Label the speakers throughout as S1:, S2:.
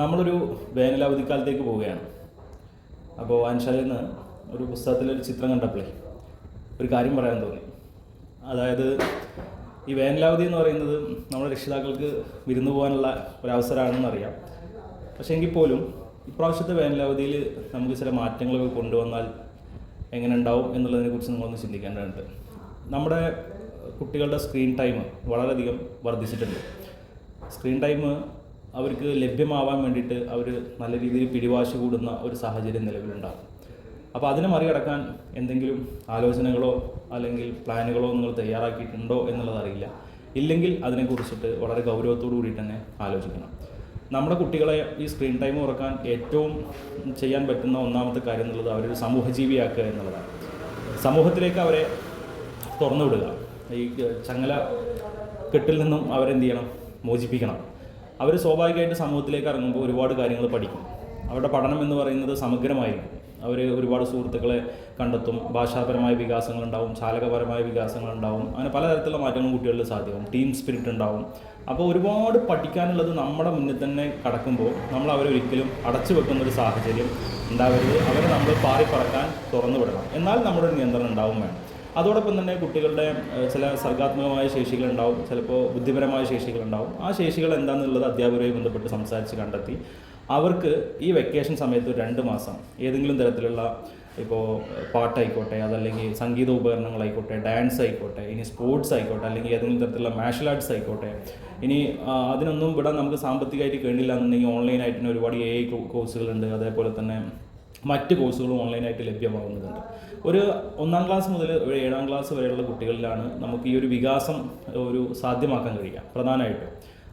S1: നമ്മളൊരു വേനലവധിക്കാലത്തേക്ക് പോവുകയാണ്. അപ്പോൾ അൻഷാദിൽ നിന്ന് ഒരു പുസ്തകത്തിലൊരു ചിത്രം കണ്ടപ്പോഴേ ഒരു കാര്യം പറയാൻ തോന്നി. അതായത് ഈ വേനലവധി എന്ന് പറയുന്നത് നമ്മുടെ രക്ഷിതാക്കൾക്ക് വിരുന്ന് പോകാനുള്ള ഒരവസരമാണെന്നറിയാം. പക്ഷേ എങ്കിൽ പോലും ഇപ്രാവശ്യത്തെ വേനലവധിയിൽ നമുക്ക് ചില മാറ്റങ്ങളൊക്കെ കൊണ്ടുവന്നാൽ എങ്ങനെ ഉണ്ടാവും എന്നുള്ളതിനെക്കുറിച്ച് നിങ്ങളൊന്ന് ചിന്തിക്കേണ്ടതുണ്ട്. നമ്മുടെ കുട്ടികളുടെ സ്ക്രീൻ ടൈം വളരെയധികം വർദ്ധിച്ചിട്ടുണ്ട്. സ്ക്രീൻ ടൈം അവർക്ക് ലഭ്യമാവാൻ വേണ്ടിയിട്ട് അവർ നല്ല രീതിയിൽ പിടിവാശി കൂടുന്ന ഒരു സാഹചര്യം നിലവിലുണ്ടാകും. അപ്പോൾ അതിനെ മറികടക്കാൻ എന്തെങ്കിലും ആലോചനകളോ അല്ലെങ്കിൽ പ്ലാനുകളോ നിങ്ങൾ തയ്യാറാക്കിയിട്ടുണ്ടോ എന്നുള്ളത് അറിയില്ല. ഇല്ലെങ്കിൽ അതിനെക്കുറിച്ചിട്ട് വളരെ ഗൗരവത്തോടു കൂടി തന്നെ ആലോചിക്കണം. നമ്മുടെ കുട്ടികളെ ഈ സ്ക്രീൻ ടൈം കുറക്കാൻ ഏറ്റവും ചെയ്യാൻ പറ്റുന്ന ഒന്നാമത്തെ കാര്യം എന്നുള്ളത് അവരൊരു സമൂഹജീവിയാക്കുക എന്നുള്ളതാണ്. സമൂഹത്തിലേക്ക് അവരെ തുറന്നു വിടുക. ഈ ചങ്ങല കെട്ടിൽ നിന്നും അവരെന്ത് ചെയ്യണം? മോചിപ്പിക്കണം. അവർ സ്വാഭാവികമായിട്ട് സമൂഹത്തിലേക്ക് ഇറങ്ങുമ്പോൾ ഒരുപാട് കാര്യങ്ങൾ പഠിക്കും. അവരുടെ പഠനം എന്ന് പറയുന്നത് സമഗ്രമായിരിക്കും. അവർ ഒരുപാട് സുഹൃത്തുക്കളെ കണ്ടെത്തും. ഭാഷാപരമായ വികാസങ്ങളുണ്ടാവും, ചാലകപരമായ വികാസങ്ങളുണ്ടാവും. അങ്ങനെ പലതരത്തിലുള്ള മാറ്റങ്ങളും കുട്ടികളിൽ സാധ്യമാവും. ടീം സ്പിരിറ്റ് ഉണ്ടാവും. അപ്പോൾ ഒരുപാട് പഠിക്കാനുള്ളത് നമ്മുടെ മുന്നിൽ തന്നെ കടക്കുമ്പോൾ നമ്മൾ അവരെ ഒരിക്കലും അടച്ചു വെക്കുന്നൊരു സാഹചര്യം ഉണ്ടാവരുത്. അവരെ നമ്മൾ പാറിപ്പറക്കാൻ തുറന്നു വിടണം. എന്നാൽ നമ്മുടെ ഒരു നിയന്ത്രണം ഉണ്ടാവും വേണം. അതോടൊപ്പം തന്നെ കുട്ടികളുടെ ചില സർഗാത്മകമായ ശേഷികളുണ്ടാവും, ചിലപ്പോൾ ബുദ്ധിപരമായ ശേഷികളുണ്ടാവും. ആ ശേഷികൾ എന്താണെന്നുള്ളത് അധ്യാപകരുമായി ബന്ധപ്പെട്ട് സംസാരിച്ച് കണ്ടെത്തി അവർക്ക് ഈ വെക്കേഷൻ സമയത്ത് 2 മാസം ഏതെങ്കിലും തരത്തിലുള്ള ഇപ്പോൾ പാട്ടായിക്കോട്ടെ, അതല്ലെങ്കിൽ സംഗീത ഉപകരണങ്ങളായിക്കോട്ടെ, ഡാൻസ് ആയിക്കോട്ടെ, ഇനി സ്പോർട്സ് ആയിക്കോട്ടെ, അല്ലെങ്കിൽ ഏതെങ്കിലും തരത്തിലുള്ള മാർഷൽ ആർട്സ് ആയിക്കോട്ടെ, ഇനി അതിനൊന്നും ഇവിടെ നമുക്ക് സാമ്പത്തികമായിട്ട് കേണ്ടില്ല എന്നുണ്ടെങ്കിൽ ഓൺലൈനായിട്ട് തന്നെ ഒരുപാട് AI കോഴ്സുകളുണ്ട്. അതേപോലെ തന്നെ മറ്റ് കോഴ്സുകളും ഓൺലൈനായിട്ട് ലഭ്യമാകുന്നതുണ്ട്. ഒരു 1-ാം ക്ലാസ് മുതൽ ഒരു 7-ാം ക്ലാസ് വരെയുള്ള കുട്ടികളിലാണ് നമുക്ക് ഈ ഒരു വികാസം സാധ്യമാക്കാൻ കഴിയുക പ്രധാനമായിട്ടും.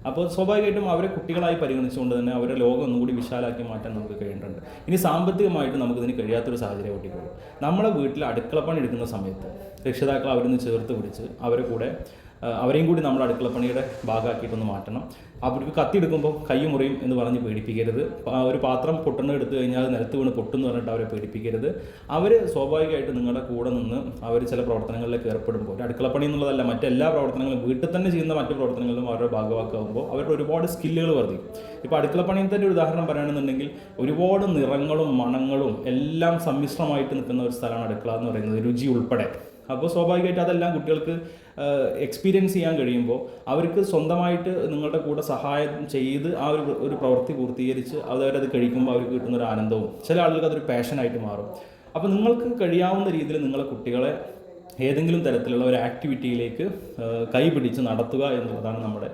S1: അപ്പോൾ സ്വാഭാവികമായിട്ടും അവരെ കുട്ടികളായി പരിഗണിച്ചുകൊണ്ട് തന്നെ അവരുടെ ലോകം ഒന്നുകൂടി വിശാലാക്കി മാറ്റാൻ നമുക്ക് കഴിയേണ്ടതുണ്ട്. ഇനി സാമ്പത്തികമായിട്ട് നമുക്കിതിന് കഴിയാത്തൊരു സാഹചര്യം ഒട്ടിക്കോളും. നമ്മളെ വീട്ടിൽ അടുക്കളപ്പണി എടുക്കുന്ന സമയത്ത് രക്ഷിതാക്കൾ അവരിൽ നിന്ന് ചേർത്ത് പിടിച്ച് അവരെയും കൂടി നമ്മൾ അടുക്കളപ്പണിയുടെ ഭാഗമാക്കിയിട്ടൊന്ന് മാറ്റണം. അവർക്ക് കത്തിയെടുക്കുമ്പോൾ കൈ മുറിയും എന്ന് പറഞ്ഞ് പേടിപ്പിക്കരുത്. ഒരു പാത്രം പൊട്ടുന്ന എടുത്തു കഴിഞ്ഞാൽ അത് നിലത്ത് വീണ് പൊട്ടെന്ന് പറഞ്ഞിട്ട് അവരെ പേടിപ്പിക്കരുത്. അവർ സ്വാഭാവികമായിട്ട് നിങ്ങളുടെ കൂടെ നിന്ന് അവർ ചില പ്രവർത്തനങ്ങളിലേക്ക് ഏർപ്പെടുമ്പോൾ, അടുക്കളപ്പണി എന്നുള്ളതല്ല, മറ്റെല്ലാ പ്രവർത്തനങ്ങളും വീട്ടിൽ തന്നെ ചെയ്യുന്ന മറ്റു പ്രവർത്തനങ്ങളിലും അവരുടെ ഭാഗമാക്കുമ്പോൾ അവരുടെ ഒരുപാട് സ്കില്ലുകൾ വർദ്ധിക്കും. ഇപ്പോൾ അടുക്കളപ്പണിയിൽ തന്നെ ഒരു ഉദാഹരണം പറയുകയാണെന്നുണ്ടെങ്കിൽ ഒരുപാട് നിറങ്ങളും മണങ്ങളും എല്ലാം സമ്മിശ്രമായിട്ട് നിൽക്കുന്ന ഒരു സ്ഥലമാണ് അടുക്കള എന്ന് പറയുന്നത്, രുചി ഉൾപ്പെടെ. അപ്പോൾ സ്വാഭാവികമായിട്ട് അതെല്ലാം കുട്ടികൾക്ക് എക്സ്പീരിയൻസ് ചെയ്യാൻ കഴിയുമ്പോൾ അവർക്ക് സ്വന്തമായിട്ട് നിങ്ങളുടെ കൂടെ സഹായം ചെയ്ത് ആ ഒരു പ്രവൃത്തി പൂർത്തീകരിച്ച് അവരത് കഴിക്കുമ്പോൾ അവർക്ക് കിട്ടുന്നൊരു ആനന്ദവും ചില ആളുകൾക്ക് അതൊരു പാഷനായിട്ട് മാറും. അപ്പോൾ നിങ്ങൾക്ക് കഴിയാവുന്ന രീതിയിൽ നിങ്ങളെ കുട്ടികളെ ഏതെങ്കിലും തരത്തിലുള്ള ഒരു ആക്ടിവിറ്റിയിലേക്ക് കൈ പിടിച്ച് നടത്തുക എന്നുള്ളതാണ് നമ്മുടെ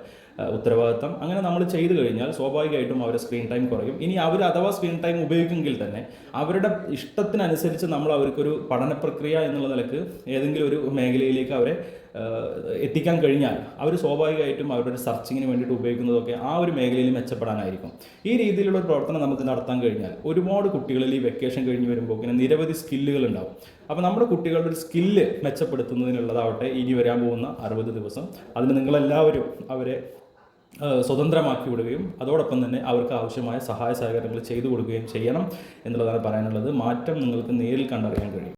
S1: ഉത്തരവാദിത്തം. അങ്ങനെ നമ്മൾ ചെയ്തു കഴിഞ്ഞാൽ സ്വാഭാവികമായിട്ടും അവരുടെ സ്ക്രീൻ ടൈം കുറയും. ഇനി അവർ അഥവാ സ്ക്രീൻ ടൈം ഉപയോഗിക്കുമെങ്കിൽ തന്നെ അവരുടെ ഇഷ്ടത്തിനനുസരിച്ച് നമ്മൾ അവർക്കൊരു പഠന പ്രക്രിയ എന്നുള്ള നിലക്ക് ഏതെങ്കിലും ഒരു മേഖലയിലേക്ക് അവരെ എത്തിക്കാൻ കഴിഞ്ഞാൽ അവർ സ്വാഭാവികമായിട്ടും അവരുടെ സെർച്ചിങ്ങിന് വേണ്ടിയിട്ട് ഉപയോഗിക്കുന്നതൊക്കെ ആ ഒരു മേഖലയിൽ മെച്ചപ്പെടാനായിരിക്കും. ഈ രീതിയിലുള്ള ഒരു പ്രവർത്തനം നമുക്ക് നടത്താൻ കഴിഞ്ഞാൽ ഒരുപാട് കുട്ടികളിൽ ഈ വെക്കേഷൻ കഴിഞ്ഞ് വരുമ്പോൾ ഇങ്ങനെ നിരവധി സ്കില്ലുകൾ ഉണ്ടാവും. അപ്പോൾ നമ്മുടെ കുട്ടികളുടെ ഒരു സ്കില്ല് മെച്ചപ്പെടുത്തുന്നതിനുള്ളതാവട്ടെ ഇനി വരാൻ പോകുന്ന 60 ദിവസം. അതിന് നിങ്ങളെല്ലാവരും അവരെ സ്വതന്ത്രമാക്കി വിടുകയും അതോടൊപ്പം തന്നെ അവർക്ക് ആവശ്യമായ സഹായ സഹകരണങ്ങൾ ചെയ്തു കൊടുക്കുകയും ചെയ്യണം എന്നുള്ളതാണ് പറയാനുള്ളത്. മാറ്റം നിങ്ങൾക്ക് നേരിൽ കണ്ടറിയാൻ കഴിയും.